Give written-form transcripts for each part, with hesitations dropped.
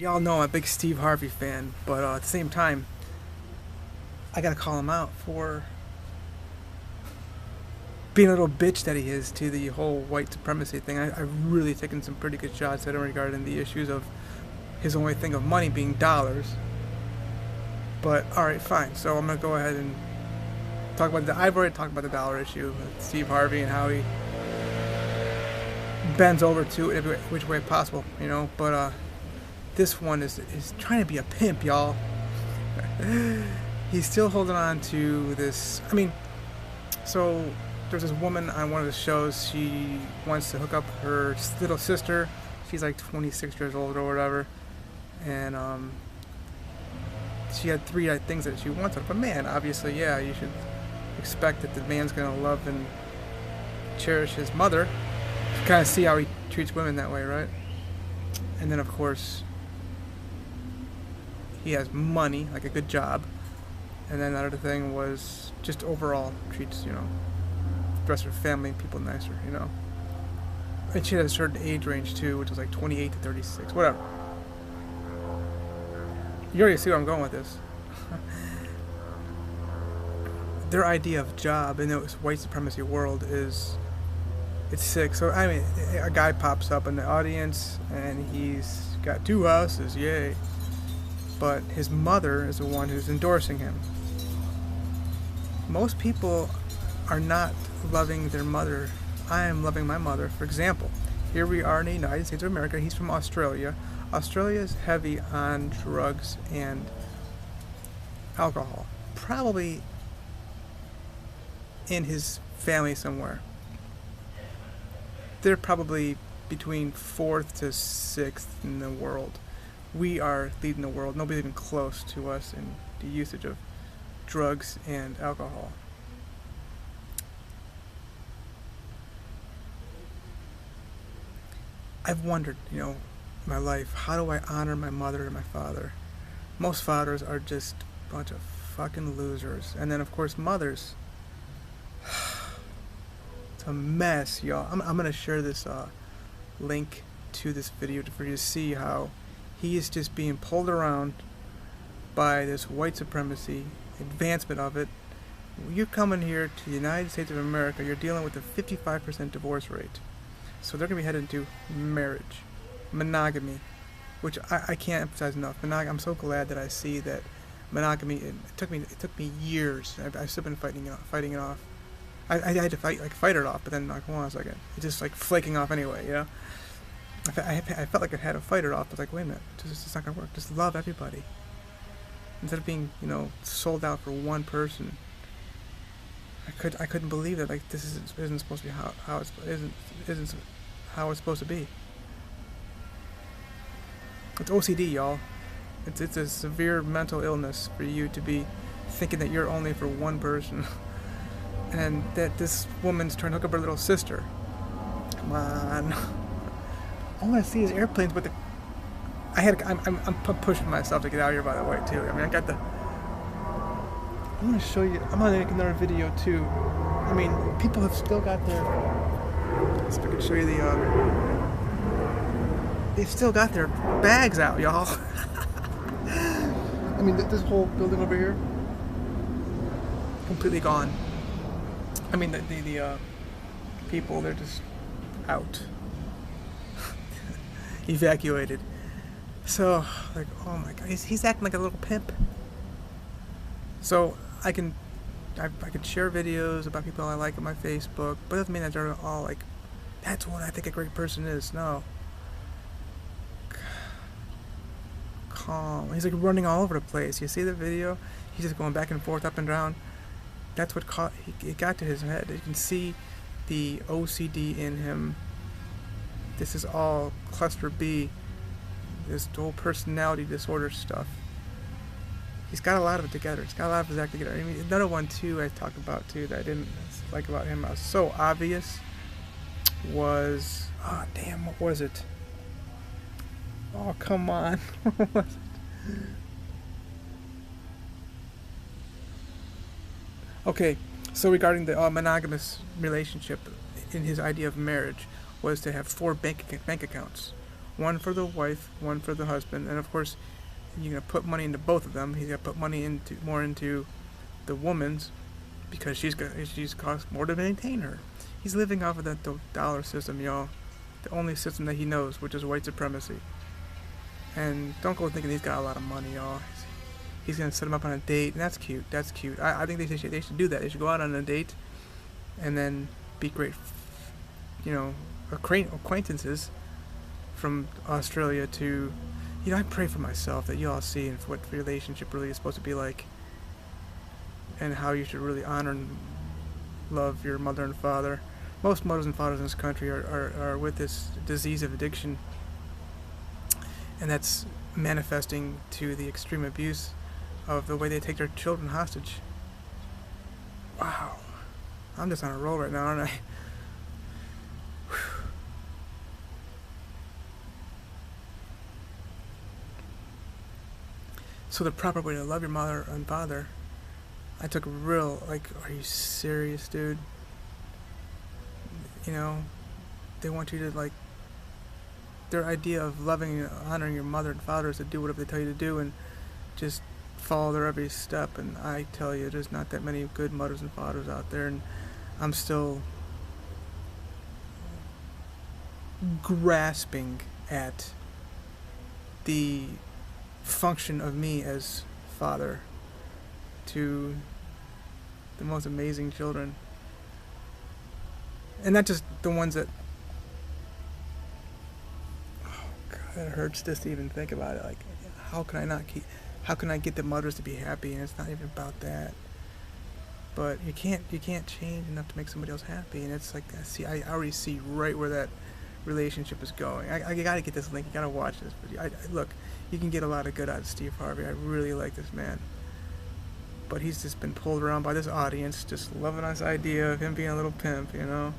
Y'all know I'm a big Steve Harvey fan, but at the same time, I gotta call him out for being a little bitch that he is to the whole white supremacy thing. I've really taken some pretty good shots at him regarding the issues of his only thing of money being dollars. But alright, fine. So I'm gonna go ahead and talk about I've already talked about the dollar issue with Steve Harvey and how he bends over to it every which way possible, you know. But this one is trying to be a pimp, y'all. He's still holding on to this. I mean, so there's this woman on one of the shows. She wants to hook up her little sister. She's like 26 years old or whatever, and she had three things that she wants. But man, obviously, yeah, you should expect that the man's gonna love and cherish his mother. You kind of see how he treats women that way, right? And then, of course, he has money, like a good job. And then another thing was just overall treats, you know, the rest of her family and people nicer, you know. And she had a certain age range too, which was like 28 to 36, whatever. You already see where I'm going with this. Their idea of job in this white supremacy world is, it's sick. So, I mean, a guy pops up in the audience and he's got two houses, yay. But his mother is the one who's endorsing him. Most people are not loving their mother. I am loving my mother. For example, here we are in the United States of America. He's from Australia. Australia is heavy on drugs and alcohol. Probably in his family somewhere. They're probably between 4th to 6th in the world. We are leading the world. Nobody's even close to us in the usage of drugs and alcohol. I've wondered, you know, my life, how do I honor my mother and my father? Most fathers are just a bunch of fucking losers. And then, of course, mothers. It's a mess, y'all. I'm going to share this link to this video for you to see how he is just being pulled around by this white supremacy, advancement of it. You're coming here to the United States of America, you're dealing with a 55% divorce rate. So they're going to be headed into marriage, monogamy, which I can't emphasize enough. I'm so glad that I see that monogamy, it took me years. I've still been fighting it off. I had to fight it off, but then like, hold on a second. It's just like flaking off anyway, you know? I felt like I had to fight it off. I was like, wait a minute, it's not gonna work. Just love everybody. Instead of being, you know, sold out for one person. I couldn't believe that. Like, this isn't supposed to be how isn't how it's supposed to be. It's OCD, y'all. It's a severe mental illness for you to be thinking that you're only for one person, and that this woman's trying to hook up her little sister. Come on. I want to see his airplanes, but I'm pushing myself to get out of here, by the way, too. I mean, I'm going to show you, I'm going to make another video, too. I mean, people have still got their, let's see if I can show you they've still got their bags out, y'all. I mean, this whole building over here, completely gone. I mean, the people, they're just out. Evacuated. So, like, oh my god, he's acting like a little pimp. So I can share videos about people I like on my Facebook, but it doesn't mean that they're all like, that's what I think a great person is. No. Calm. He's like running all over the place. You see the video? He's just going back and forth, up and down. That's what it got to his head. You can see the OCD in him. This is all cluster B, this whole personality disorder stuff. He's got a lot of it together. He's got a lot of his act together. I mean, another one too I talked about too that I didn't like about him. I was so obvious. Was damn, what was it? Oh, come on. What was it? Okay, so regarding the monogamous relationship, in his idea of marriage, was to have 4 bank accounts. one for the wife, one for the husband, and of course, you're gonna put money into both of them. He's gonna put money more into the woman's because she's cost more to maintain her. He's living off of the dollar system, y'all. The only system that he knows, which is white supremacy. And don't go thinking he's got a lot of money, y'all. He's gonna set him up on a date, and that's cute. That's cute. I think they should do that. They should go out on a date, and then be great, acquaintances from Australia to, I pray for myself that you all see what relationship really is supposed to be like, and how you should really honor and love your mother and father. Most mothers and fathers in this country are with this disease of addiction, and that's manifesting to the extreme abuse of the way they take their children hostage. Wow. I'm just on a roll right now, aren't I? So the proper way to love your mother and father, I took are you serious, dude? They want you to, their idea of loving and honoring your mother and father is to do whatever they tell you to do and just follow their every step. And I tell you, there's not that many good mothers and fathers out there, and I'm still grasping at the function of me as father to the most amazing children. And not just the ones that, oh God, it hurts just to even think about it. How can I get the mothers to be happy? And it's not even about that. But you can't change enough to make somebody else happy. And it's I already see right where that relationship is going. I gotta get this link. You gotta watch this video. Look, you can get a lot of good out of Steve Harvey. I really like this man. But he's just been pulled around by this audience, just loving this idea of him being a little pimp, I'm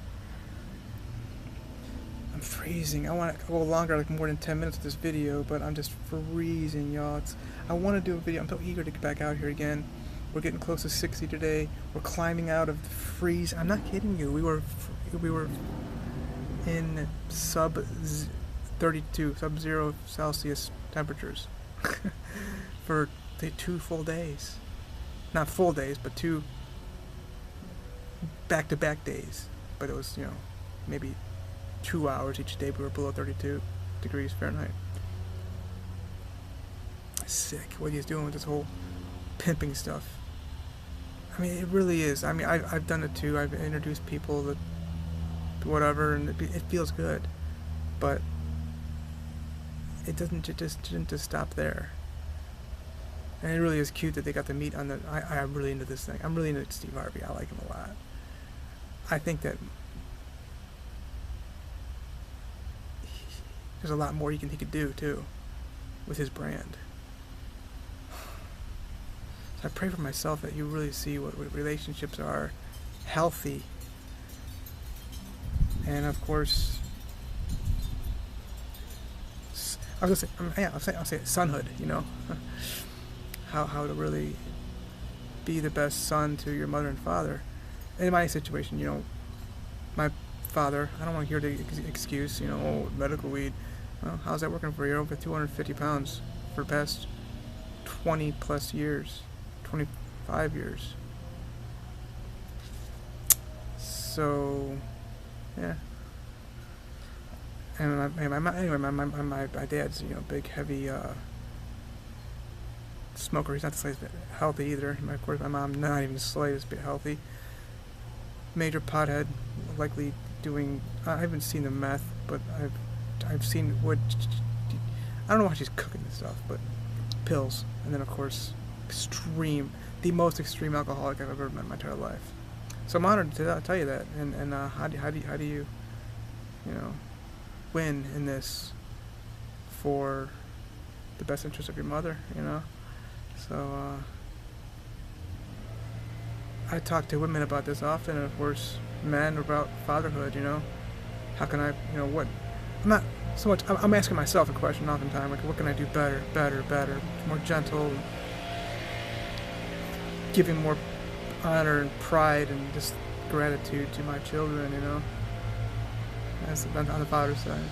freezing. I want to go longer, more than 10 minutes of this video, but I'm just freezing, y'all. I want to do a video. I'm so eager to get back out here again. We're getting close to 60 today. We're climbing out of the freeze. I'm not kidding you. We were in sub-zero Celsius temperatures for 2 full days. Not full days, but 2 back-to-back days. But it was, maybe 2 hours each day we were below 32 degrees Fahrenheit. Sick what he's doing with this whole pimping stuff. I mean, it really is. I mean, I've done it too. I've introduced people that whatever, and it feels good. But it didn't just stop there. And it really is cute that they got to meet on I'm really into this thing. I'm really into Steve Harvey. I like him a lot. I think that there's a lot more he could do too with his brand. So I pray for myself that you really see what relationships are healthy, and of course, I'll say sonhood. How to really be the best son to your mother and father. In my situation, my father, I don't want to hear the excuse, medical weed. Well, how's that working for you? You're over 250 pounds for the past 20 plus years, 25 years. So, yeah. And my dad's, big, heavy, smoker. He's not the slightest bit healthy either. Of course, my mom, not even the slightest bit healthy. Major pothead, likely doing. I haven't seen the meth, but I've seen what. I don't know how she's cooking this stuff, but pills, and then of course, the most extreme alcoholic I've ever met in my entire life. So I'm honored to tell you that. And how do you, win in this for the best interest of your mother, So, I talk to women about this often, and of course, men about fatherhood, How can I, what? I'm not so much, I'm asking myself a question oftentimes, what can I do better, more gentle, giving more honor and pride and just gratitude to my children, That's on the father's side.